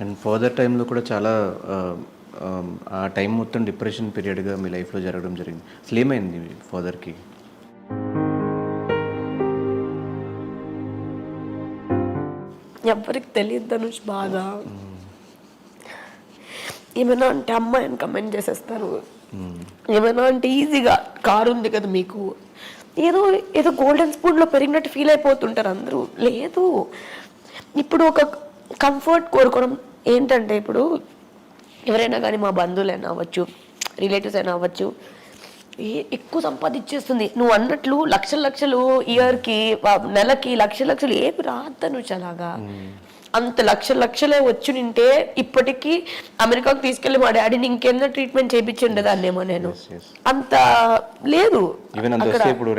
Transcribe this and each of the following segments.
And further టైంలో కూడా చాలా ఆ టైం మొత్తం డిప్రెషన్ పీరియడ్గా మీ లైఫ్లో జరగడం జరిగింది. అసలు ఏమైంది ఫాదర్కి? ఎవరికి తెలియదు ధనుష్ బాధ. ఏమైనా అంటే అమ్మాయిని కమెంట్ చేసేస్తారు, ఏమైనా అంటే ఈజీగా కారు ఉంది కదా మీకు, ఏదో ఏదో గోల్డెన్ స్పూన్లో పెరిగినట్టు ఫీల్ అయిపోతుంటారు అందరూ. లేదు, ఇప్పుడు ఒక కంఫర్ట్ కోరుకోవడం ఏంటంటే, ఇప్పుడు ఎవరైనా కానీ మా బంధువులైనా అవ్వచ్చు, రిలేటివ్స్ అయినా అవ్వచ్చు, ఎక్కువ సంపాదించేస్తుంది నువ్వు అన్నట్లు లక్షలు లక్షలు ఇయర్కి నెలకి లక్షలు ఏమి రాద్దను అలాగా. అంత లక్షలే వచ్చి నింటే ఇప్పటికీ అమెరికాకు తీసుకెళ్లి మా డాడీని ఇంకేందో ట్రీట్మెంట్ చేయించి ఉండేదాన్నేమో నేను. అంత లేదు,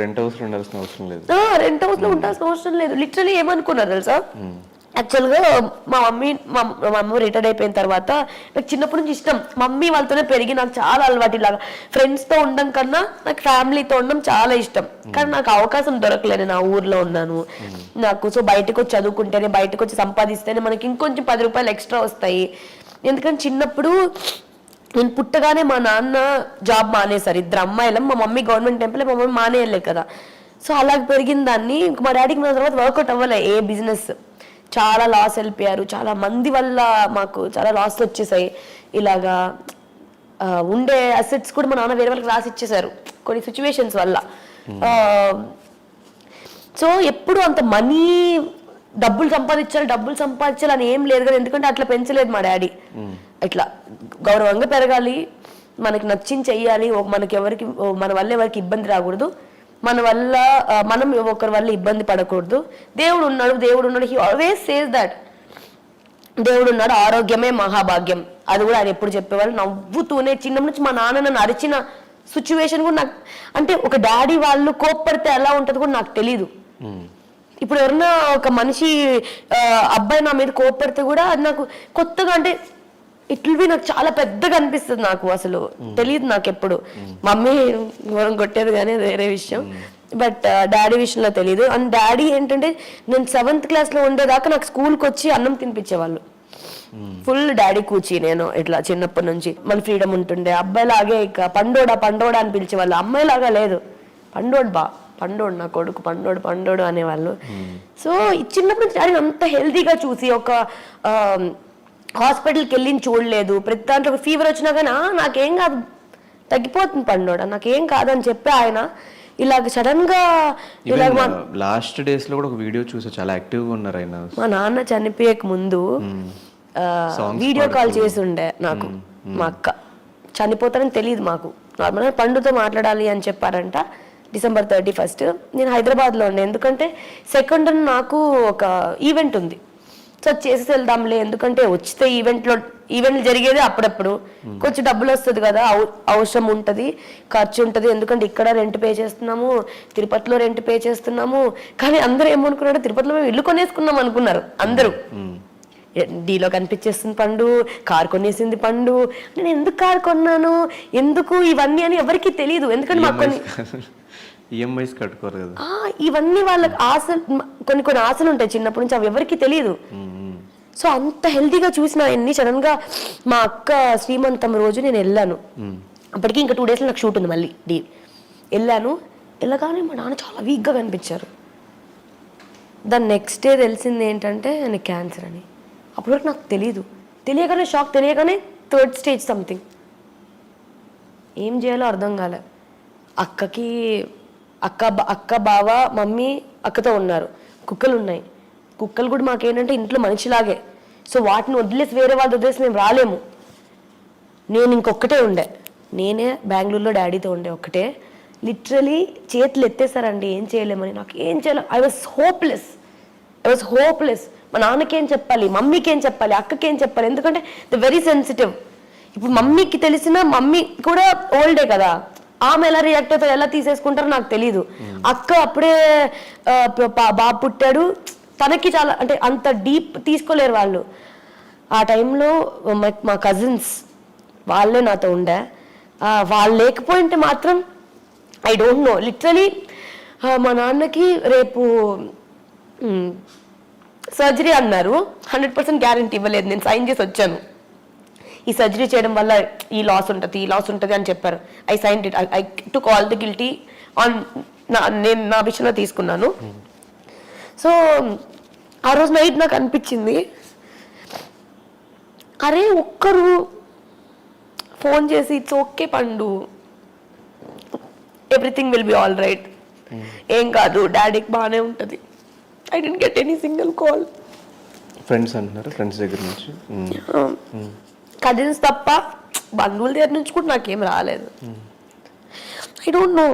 రెంట్ హౌస్ లో ఉండాల్సిన అవసరం లేదు, రెంట్ హౌస్ లో ఉండాల్సిన అవసరం లేదు. లిటరలీ ఏమనుకున్నారు తెలుసా, యాక్చువల్గా మా అమ్మ రిటైర్డ్ అయిపోయిన తర్వాత నాకు చిన్నప్పటి నుంచి ఇష్టం, మమ్మీ వాళ్ళతోనే పెరిగి నాకు చాలా అలవాటు. ఇలాగా ఫ్రెండ్స్తో ఉండడం కన్నా నాకు ఫ్యామిలీతో ఉండడం చాలా ఇష్టం. కానీ నాకు అవకాశం దొరకలేదు, నా ఊర్లో ఉన్నాను నాకు. సో బయటకు వచ్చి చదువుకుంటేనే, బయటకు వచ్చి సంపాదిస్తేనే మనకి ఇంకొంచెం 10 రూపాయలు ఎక్స్ట్రా వస్తాయి. ఎందుకంటే చిన్నప్పుడు నేను పుట్టగానే మా నాన్న జాబ్ మానేశారు, 2 అమ్మాయిలం. మా మమ్మీ గవర్నమెంట్ ఎంప్లాయ్, మా మమ్మీ మానేయలేదు కదా. సో అలా పెరిగిన దాన్ని మా డాడీకి నా తర్వాత వర్కౌట్ అవ్వలే ఏ బిజినెస్. చాలా లాస్ వెళ్ళిపోయారు, చాలా మంది వల్ల మాకు చాలా లాస్ వచ్చేసాయి. ఇలాగా ఉండే అసెట్స్ కూడా మా నాన్న వేరే వాళ్ళకి రాసి ఇచ్చేసారు కొన్ని సిచ్యువేషన్స్ వల్ల. సో ఎప్పుడు అంత మనీ డబ్బులు సంపాదించాలి అని ఏం లేదు కదా, ఎందుకంటే అట్లా పెంచలేదు మా డాడీ. ఇట్లా గౌరవంగా పెరగాలి, మనకి నచ్చింది చెయ్యాలి, మనకి ఎవరికి మన వల్ల ఎవరికి ఇబ్బంది రాకూడదు, మన వల్ల మనం ఒకరి వల్ల ఇబ్బంది పడకూడదు. దేవుడు ఉన్నాడు, హీ ఆల్వేస్ సేస్ దట్ దేవుడు ఉన్నాడు, ఆరోగ్యమే మహాభాగ్యం. అది కూడా ఆయన ఎప్పుడు చెప్పేవాళ్ళు నవ్వుతూనే. చిన్నప్పటి నుంచి మా నాన్న నన్ను అరిచిన సిచ్యువేషన్ కూడా నాకు, అంటే ఒక డాడీ వాళ్ళు కోప్పడితే ఎలా ఉంటుంది కూడా నాకు తెలీదు. ఇప్పుడు ఎవరన్నా ఒక మనిషి అబ్బాయి నా మీద కోప్పడితే కూడా అది నాకు కొత్తగా, అంటే ఇట్లవి నాకు చాలా పెద్దగా అనిపిస్తుంది. నాకు అసలు తెలియదు నాకు ఎప్పుడు. మమ్మీ మనం కొట్టేది కానీ అది వేరే విషయం, బట్ డాడీ విషయంలో తెలియదు. అండ్ డాడీ ఏంటంటే, నేను 7th క్లాస్లో ఉండేదాకా నాకు స్కూల్కి వచ్చి అన్నం తినిపించేవాళ్ళు. ఫుల్ డాడీ కూచి. నేను ఇట్లా చిన్నప్పటి నుంచి మన ఫ్రీడమ్ ఉంటుండే. అబ్బాయిలాగే ఇక పండోడా అని పిలిచేవాళ్ళు, అమ్మాయిలాగా లేదు, పండోడు నా కొడుకు, పండోడు అనేవాళ్ళు. సో చిన్నప్పటి నుంచి డాడీ అంత హెల్తీగా చూసి, ఒక హాస్పిటల్కి వెళ్ళి చూడలేదు. ప్రతి దాంట్లో ఒక ఫీవర్ వచ్చినా కానీ నాకేం కాదు, తగ్గిపోతుంది పండోడా, నాకేం కాదని చెప్పి ఆయన ఇలాగ సడన్ గా లాస్ట్ డేస్ లో కూడా ఒక వీడియో చూసా, చాలా యాక్టివ్ గా ఉన్నారు ఆయన. మా నాన్న చనిపోయేక ముందు వీడియో కాల్ చేసి ఉండే నాకు. మా అక్క చనిపోతారని తెలియదు మాకు, నార్మల్గా పండుతో మాట్లాడాలి అని చెప్పారంట. December 31st నేను హైదరాబాద్లో ఉండే, ఎందుకంటే 2nd నాకు ఒక ఈవెంట్ ఉంది. సో చేసి వెళ్దాంలే, ఎందుకంటే వచ్చితే ఈవెంట్లు జరిగేది అప్పుడప్పుడు, కొంచెం డబ్బులు వస్తుంది కదా, అవసరం ఉంటుంది, ఖర్చు ఉంటుంది. ఎందుకంటే ఇక్కడ రెంట్ పే చేస్తున్నాము, తిరుపతిలో రెంట్ పే చేస్తున్నాము. కానీ అందరూ ఏమనుకున్నారో, తిరుపతిలో మేము ఇల్లు కొనేసుకున్నాం అనుకున్నారు అందరూ. డీలో కనిపించేస్తుంది పండు, కారు కొనేసింది పండు. నేను ఎందుకు కారు కొన్నాను, ఎందుకు ఇవన్నీ అని ఎవరికి తెలియదు. ఎందుకంటే మాకు ఈఎంఐస్ కట్టుకోరు కదా, ఇవన్నీ వాళ్ళకి ఆశలు, కొన్ని ఆశలు ఉంటాయి చిన్నప్పటి నుంచి, అవి ఎవరికి తెలియదు. సో అంత హెల్తీగా చూసిన ఎన్ని సడన్ గా మా అక్క శ్రీమంతం రోజు నేను వెళ్ళాను. అప్పటికి ఇంకా 2 days నాకు షూట్ ఉంది మళ్ళీ. వెళ్ళాను, వెళ్ళగానే మా నాన్న చాలా వీక్గా కనిపించారు. దాని నెక్స్ట్ డే తెలిసింది ఏంటంటే ఆయనకి క్యాన్సర్ అని. అప్పటి వరకు నాకు తెలియగానే షాక్, తెలియగానే 3rd stage సంథింగ్. ఏం చేయాలో అర్థం కాలే. అక్క బావ మమ్మీ అక్కతో ఉన్నారు, కుక్కలు ఉన్నాయి. కుక్కలు కూడా మాకేంటంటే ఇంట్లో మనిషిలాగే. సో వాటిని వదిలేసి వేరే వాళ్ళు వదిలేసి మేము రాలేము. నేను ఇంకొక్కటే ఉండే, నేనే బెంగళూరులో డాడీతో ఉండే ఒక్కటే. లిటరలీ చేతులు ఎత్తేసారండి, ఏం చేయలేమని. నాకు ఏం చేయాలి, ఐ వాజ్ హోప్లెస్. మా నాన్నకేం చెప్పాలి, మమ్మీకేం చెప్పాలి, అక్కకేం చెప్పాలి, ఎందుకంటే ద వెరీ సెన్సిటివ్. ఇప్పుడు మమ్మీకి తెలిసిన, మమ్మీ కూడా ఓల్డే కదా, ఆమె ఎలా రియాక్ట్ అవుతారు, ఎలా తీసేసుకుంటారో నాకు తెలీదు. అక్క అప్పుడే బాబు పుట్టాడు, తనకి చాలా, అంటే అంత డీప్ తీసుకోలేరు వాళ్ళు. ఆ టైంలో మా కజిన్స్ వాళ్ళే నాతో ఉండే. వాళ్ళు లేకపోయింటే మాత్రం ఐ డోంట్ నో. లిటరలీ మా నాన్నకి రేపు సర్జరీ అన్నారు, 100% గ్యారంటీ ఇవ్వలేదు. నేను సైన్ చేసి వచ్చాను, ఈ సర్జరీ చేయడం వల్ల ఈ లాస్ ఉంటుంది అని చెప్పారు. I sign it, I took all the guilty on, నేను నా విషయంలో తీసుకున్నాను. సో ఆ రోజు నైట్ నాకు అనిపించింది, అరే ఒక్కరు ఫోన్ చేసి ఇట్స్ ఓకే పండు, everything will be all right, ఏం కాదు, డాడీకి బాగానే ఉంటుంది. I didn't get any single call. Friends అంటున్నారు, ఫ్రెండ్స్ దగ్గర నుంచి, కజిన్స్ తప్ప బంధువుల దగ్గర నుంచి కూడా నాకేం రాలేదు. ఐ డోంట్ నో,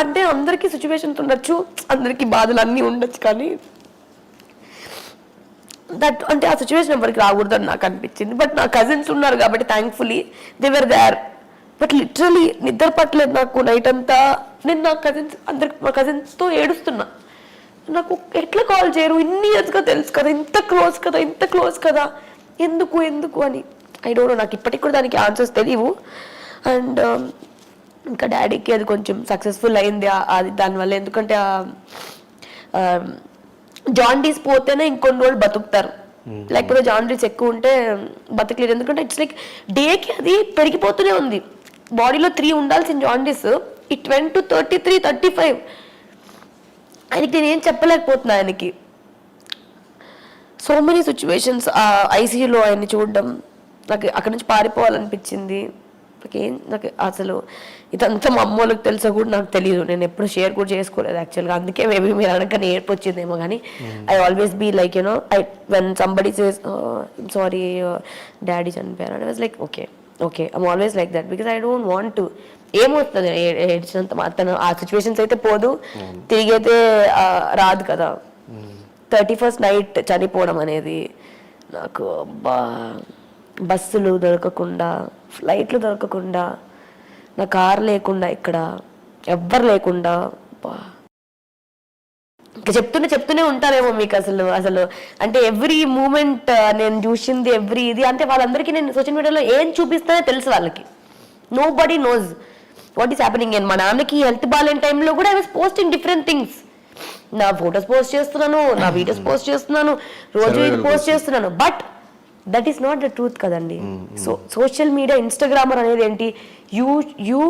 అంటే అందరికీ సిచ్యువేషన్స్ ఉండొచ్చు, అందరికీ బాధలు అన్నీ ఉండొచ్చు, కానీ దట్ అంటే ఆ సిచ్యువేషన్ ఎవరికి రాకూడదని నాకు అనిపించింది. బట్ నా కజిన్స్ ఉన్నారు కాబట్టి thankfully they were there. But literally నిద్ర పట్టలేదు నాకు నైట్ అంతా. నేను నా కజిన్స్తో ఏడుస్తున్నా, నాకు ఎట్లా కాల్ చేయరు, ఇన్ని ఇయర్స్గా తెలుసు కదా, ఇంత క్లోజ్ కదా, ఎందుకు అని. ఐ డోంట్ నో, నాకు ఇప్పటికి కూడా దానికి ఆన్సర్స్ తెలియవు. అండ్ ఇంకా డాడీకి అది కొంచెం సక్సెస్ఫుల్ అయింది అది దానివల్ల. ఎందుకంటే జాండీస్ పోతేనే ఇంకొన్ని రోజులు బతుకుతారు, లేకపోతే జాండీస్ ఎక్కువ ఉంటే బతకలేరు. ఎందుకంటే ఇట్స్ లైక్ డేకి అది పెరిగిపోతూనే ఉంది. బాడీలో 3 ఉండాల్సిన జాండీస్ ఇట్ వెంట్ టు 33, 35. ఆయనకి నేను ఏం చెప్పలేకపోతున్నా. ఆయనకి సో మెనీ సిచ్యువేషన్స్, ఐసీయూలో ఆయన్ని చూడడం, నాకు అక్కడి నుంచి పారిపోవాలనిపించింది. నాకు అసలు ఇదంతా మా అమ్మోళ్ళకి తెలుసో కూడా నాకు తెలియదు, నేను ఎప్పుడు షేర్ కూడా చేసుకోలేదు యాక్చువల్గా. అందుకే మేబీ మీరు అనగానే ఏర్పు వచ్చిందేమో. కానీ I always be like you know, when somebody says sorry daddy చనిపోయారు, I was like okay I'm always like that, because I don't want to. ఏమవుతుంది ఏడ్చినంత మాత్రం, ఆ సిచ్యువేషన్స్ అయితే పోదు, తిరిగి అయితే రాదు కదా. 31st నైట్ చనిపోవడం అనేది నాకు, బస్సులు దొరకకుండా, ఫ్లైట్లు దొరకకుండా, నా కార్ లేకుండా, ఇక్కడ ఎవ్వరు లేకుండా, ఇంకా చెప్తూనే ఉంటారేమో మీకు అసలు అంటే ఎవ్రీ మూమెంట్ నేను చూసింది, ఎవ్రీ ఇది అంటే వాళ్ళందరికీ నేను సోషల్ మీడియాలో ఏం చూపిస్తానో తెలుసు వాళ్ళకి. Nobody knows what is happening. మా నాన్నకి హెల్త్ బాగాలేని టైంలో కూడా I was posting different things. నా ఫొటోస్ పోస్ట్ చేస్తున్నాను, నా వీడియోస్ పోస్ట్ చేస్తున్నాను, రోజు ఇది పోస్ట్ చేస్తున్నాను. But that is not the truth కదండి. సో సోషల్ మీడియా, ఇన్స్టాగ్రామర్ అనేది ఏంటి, you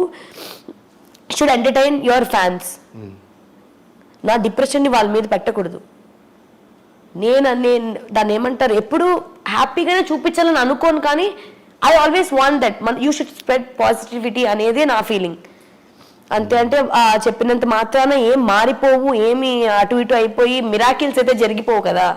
should entertain your fans. నా డిప్రెషన్ని వాళ్ళ మీద పెట్టకూడదు. నేను దాన్ని ఏమంటారు, ఎప్పుడు హ్యాపీగానే చూపించాలని అనుకోను, కానీ I always want that you should spread positivity అనేదే నా ఫీలింగ్. అంతే. అంటే చెప్పినంత మాత్రాన ఏం మారిపోవు, ఏమి అటు ఇటు అయిపోయి మిరాకిల్స్ అయితే జరిగిపోవు కదా.